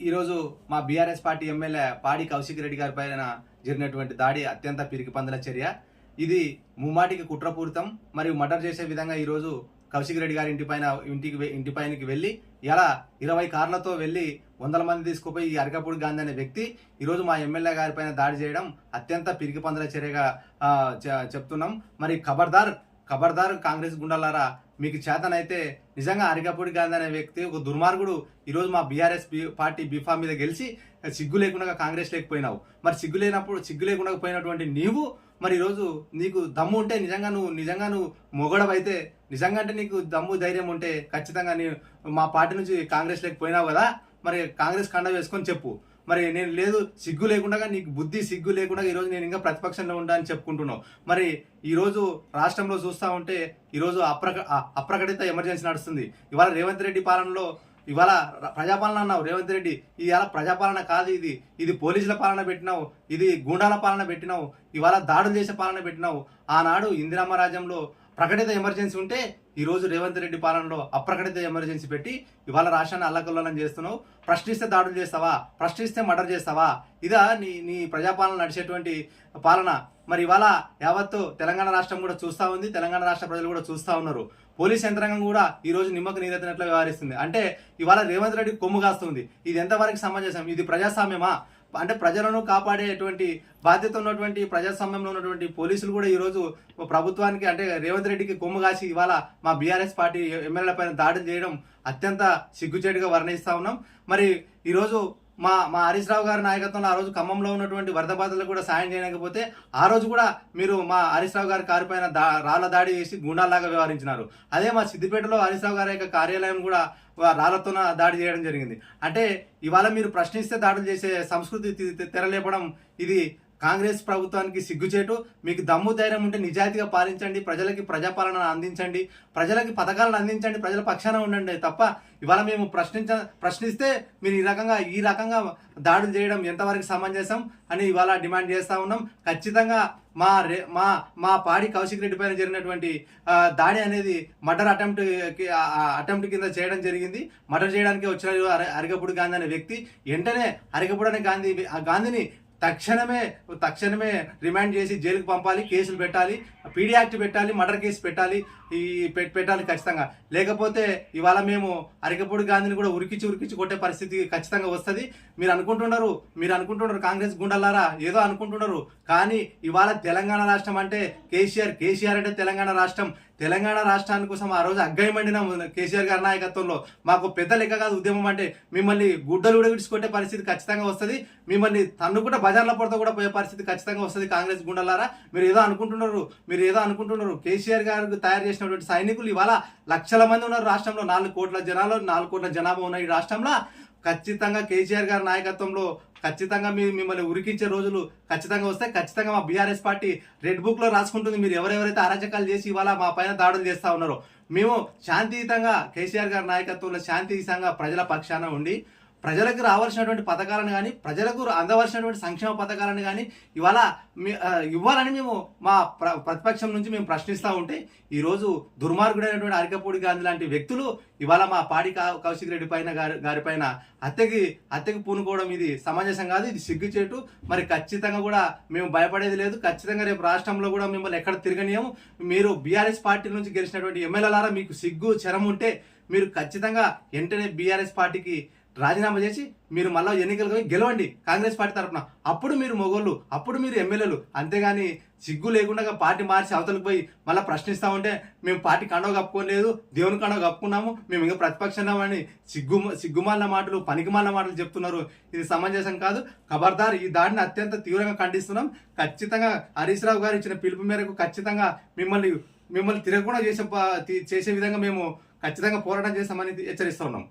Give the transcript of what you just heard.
ఈరోజు మా BRS party MLA పాడి కౌశిక్ రెడ్డి గారి పైన జరిగినటువంటి దాడి అత్యంత పిరికిపందల చర్య. ఇది ముమ్మాటికి కుట్రపూరితం మరియు మర్డర్ చేసే విధంగా ఈరోజు కౌశిక్ రెడ్డి గారి ఇంటి పైనకి వెళ్ళి ఇలా 20 కార్లతో వెళ్ళి 100 మంది తీసుకుపోయి ఈ అరకపూడి గాంధీ అనే వ్యక్తి ఈరోజు మా ఎమ్మెల్యే గారి పైన దాడి చేయడం అత్యంత పిరికిపందల చర్యగా చెప్తున్నాం. మరి ఖబర్దార్ కాంగ్రెస్ గుండాలారా, మీకు చేతనైతే నిజంగా అరికపూడి గాంధీ అనే వ్యక్తి ఒక దుర్మార్గుడు ఈరోజు మా బీఆర్ఎస్ పార్టీ బీఫామ్ మీద గెలిచి సిగ్గు లేకుండా కాంగ్రెస్ లేకపోయినావు. మరి సిగ్గు లేకుండా పోయినటువంటి నీవు మరి ఈరోజు నీకు దమ్ము ఉంటే నిజంగా నువ్వు మొగడవైతే నిజంగా అంటే నీకు దమ్ము ధైర్యం ఉంటే ఖచ్చితంగా మా పార్టీ నుంచి కాంగ్రెస్ లేకపోయినావు కదా, మరి కాంగ్రెస్ కండ వేసుకొని చెప్పు. మరి నేను లేదు సిగ్గు లేకుండా నీకు సిగ్గు లేకుండా ఈరోజు నేను ఇంకా ప్రతిపక్షంలో ఉండా అని చెప్పుకుంటున్నావు. మరి ఈరోజు రాష్ట్రంలో చూస్తూ ఉంటే ఈరోజు అప్రకటిత ఎమర్జెన్సీ నడుస్తుంది. ఇవాళ రేవంత్ రెడ్డి పాలనలో ఇవాళ ప్రజాపాలన అన్నావు రేవంత్ రెడ్డి, ఇవాళ ప్రజాపాలన కాదు, ఇది పోలీసుల పాలన పెట్టినావు, ఇది గూండాల పాలన పెట్టినావు, ఇవాళ దాడులు చేసే పాలన పెట్టినావు. ఆనాడు ఇందిరమ్మ రాజ్యంలో ప్రకటిత ఎమర్జెన్సీ ఉంటే ఈరోజు రేవంత్ రెడ్డి పాలనలో అప్రకటిత ఎమర్జెన్సీ పెట్టి ఇవాళ రాష్ట్రాన్ని అల్లకల్లోలం చేస్తున్నావు. ప్రశ్నిస్తే దాడులు చేస్తావా, ప్రశ్నిస్తే మర్డర్ చేస్తావా? ఇదా నీ ప్రజాపాలన నడిచేటువంటి పాలన? మరి ఇవాళ యావత్తు తెలంగాణ రాష్ట్రం కూడా చూస్తూ ఉంది, తెలంగాణ రాష్ట్ర ప్రజలు కూడా చూస్తూ ఉన్నారు. పోలీస్ యంత్రాంగం కూడా ఈ రోజు నిమ్మకు నీరెత్తినట్లు వ్యవహరిస్తుంది. అంటే ఇవాళ రేవంత్ రెడ్డి కొమ్ము కాస్తుంది. ఇది ఎంతవరకు సమంజసం? ఇది ప్రజాస్వామ్యమా? అంటే ప్రజలను కాపాడేటువంటి బాధ్యత ఉన్నటువంటి ప్రజాస్వామ్యంలో ఉన్నటువంటి పోలీసులు కూడా ఈరోజు ప్రభుత్వానికి అంటే రేవంత్ రెడ్డికి కొమ్ము కాసి ఇవాళ మా బీఆర్ఎస్ పార్టీ ఎమ్మెల్యేల పైన దాడులు చేయడం అత్యంత సిగ్గుచేటుగా వర్ణిస్తా ఉన్నాం. మరి ఈరోజు మా హరీష్ రావు గారి నాయకత్వంలో ఆ రోజు ఖమ్మంలో ఉన్నటువంటి వరద బాధితులకు కూడా సాయం చేయలేకపోతే ఆ రోజు కూడా మీరు మా హరీష్ రావు గారి కారు పైన రాళ్ల దాడి చేసి గుండాల్లాగా వ్యవహరించినారు. అదే మా సిద్దిపేటలో హరీష్ రావు గారి యొక్క కార్యాలయం కూడా రాళ్లతో దాడి చేయడం జరిగింది. అంటే ఇవాళ మీరు ప్రశ్నిస్తే దాడులు చేసే సంస్కృతి తెరలేపడం ఇది కాంగ్రెస్ ప్రభుత్వానికి సిగ్గుచేటు. మీకు దమ్ము ధైర్యం ఉంటే నిజాయితీగా పాలించండి, ప్రజలకి ప్రజాపాలన అందించండి, ప్రజలకి పథకాలను అందించండి, ప్రజల పక్షాన ఉండండి తప్ప ఇవాళ మేము ప్రశ్నిస్తే మీరు ఈ రకంగా దాడులు చేయడం ఎంతవరకు సమంజసం అని ఇవాళ డిమాండ్ చేస్తా ఉన్నాం. ఖచ్చితంగా మా పాడి కౌశిక్ రెడ్డి పైన జరిగినటువంటి దాడి అనేది మర్డర్ అటెంప్ట్ కింద చేయడం జరిగింది. మర్డర్ చేయడానికి వచ్చిన అరికపూడి గాంధీ అనే వ్యక్తి వెంటనే అరికపూడి అనే గాంధీని తక్షణమే రిమాండ్ చేసి జైలుకు పంపాలి, కేసులు పెట్టాలి, పీడీ యాక్ట్ పెట్టాలి, మర్డర్ కేసు పెట్టాలి ఖచ్చితంగా. లేకపోతే ఇవాళ మేము అరికపూడి గాంధీని కూడా ఉరికించి కొట్టే పరిస్థితి ఖచ్చితంగా వస్తుంది. మీరు అనుకుంటున్నారు కాంగ్రెస్ గుండలారా ఏదో అనుకుంటున్నారు, కానీ ఇవాళ తెలంగాణ రాష్ట్రం అంటే కేసీఆర్ అంటే తెలంగాణ రాష్ట్రాన్ని కోసం ఆ రోజు అగ్గయమండిన కేసీఆర్ గారి నాయకత్వంలో మాకు పెద్ద లెక్క కాదు ఉద్యమం అంటే. మిమ్మల్ని గుడ్డలు కూడా విడిచికొట్టే పరిస్థితి ఖచ్చితంగా వస్తుంది. మిమ్మల్ని తన్నుకుంటే బజార్ల పొడత కూడా పోయే పరిస్థితి ఖచ్చితంగా వస్తుంది. కాంగ్రెస్ గుండలారా మీరు ఏదో అనుకుంటున్నారు. కేసీఆర్ గారికి తయారు చేసినటువంటి సైనికులు ఇవాళ లక్షల మంది ఉన్నారు రాష్ట్రంలో. 4 కోట్ల జనాభా ఉన్న ఈ రాష్ట్రంలో ఖచ్చితంగా కేసీఆర్ గారి నాయకత్వంలో ఖచ్చితంగా మిమ్మల్ని ఉరికించే రోజులు ఖచ్చితంగా వస్తాయి. ఖచ్చితంగా మా బీఆర్ఎస్ పార్టీ రెడ్ బుక్ లో రాసుకుంటుంది. మీరు ఎవరెవరైతే అరాచకాలు చేసి ఇవాళ మా పైన దాడులు చేస్తా ఉన్నారో మేము శాంతియుతంగా కేసీఆర్ గారి నాయకత్వంలో శాంతియుతంగా ప్రజల పక్షాన ఉండి ప్రజలకు రావాల్సినటువంటి పథకాలను కానీ ప్రజలకు అందవలసినటువంటి సంక్షేమ పథకాలను కానీ ఇవ్వాలని మేము మా ప్రతిపక్షం నుంచి మేము ప్రశ్నిస్తూ ఉంటే ఈరోజు దుర్మార్గుడైనటువంటి అరికపూడి గాంధీ లాంటి వ్యక్తులు ఇవాళ మా పాడి కౌశిక్ రెడ్డి గారి పైన హత్యకి పూనుకోవడం ఇది సమంజసం కాదు, ఇది సిగ్గుచేటు. మరి ఖచ్చితంగా కూడా మేము భయపడేది లేదు. ఖచ్చితంగా రేపు రాష్ట్రంలో కూడా మిమ్మల్ని ఎక్కడ తిరగనియము. మీరు బీఆర్ఎస్ పార్టీ నుంచి గెలిచినటువంటి ఎమ్మెల్యేలారా మీకు సిగ్గు చరం ఉంటే మీరు ఖచ్చితంగా వెంటనే బీఆర్ఎస్ పార్టీకి రాజీనామా చేసి మీరు మళ్ళీ ఎన్నికలకు గెలవండి కాంగ్రెస్ పార్టీ తరఫున. అప్పుడు మీరు మొగోళ్ళు, అప్పుడు మీరు ఎమ్మెల్యేలు. అంతేగాని సిగ్గు లేకుండా పార్టీ మార్చి అవతలకు పోయి మళ్ళీ ప్రశ్నిస్తా ఉంటే మేము పార్టీ కండవ కప్పుకోలేదు, దేవుని కండవ కప్పుకున్నాము, మేము ఇంకా ప్రతిపక్షంలో అని సిగ్గుమాలిన మాటలు, పనికిమాలిన మాటలు చెప్తున్నారు. ఇది సమంజసం కాదు. ఖబర్దార్, ఈ దాడిని అత్యంత తీవ్రంగా ఖండిస్తున్నాం. ఖచ్చితంగా హరీష్ రావు గారు ఇచ్చిన పిలుపు మేరకు ఖచ్చితంగా మిమ్మల్ని తిరగకుండా చేసే విధంగా మేము ఖచ్చితంగా పోరాటం చేస్తామని హెచ్చరిస్తూ ఉన్నాం.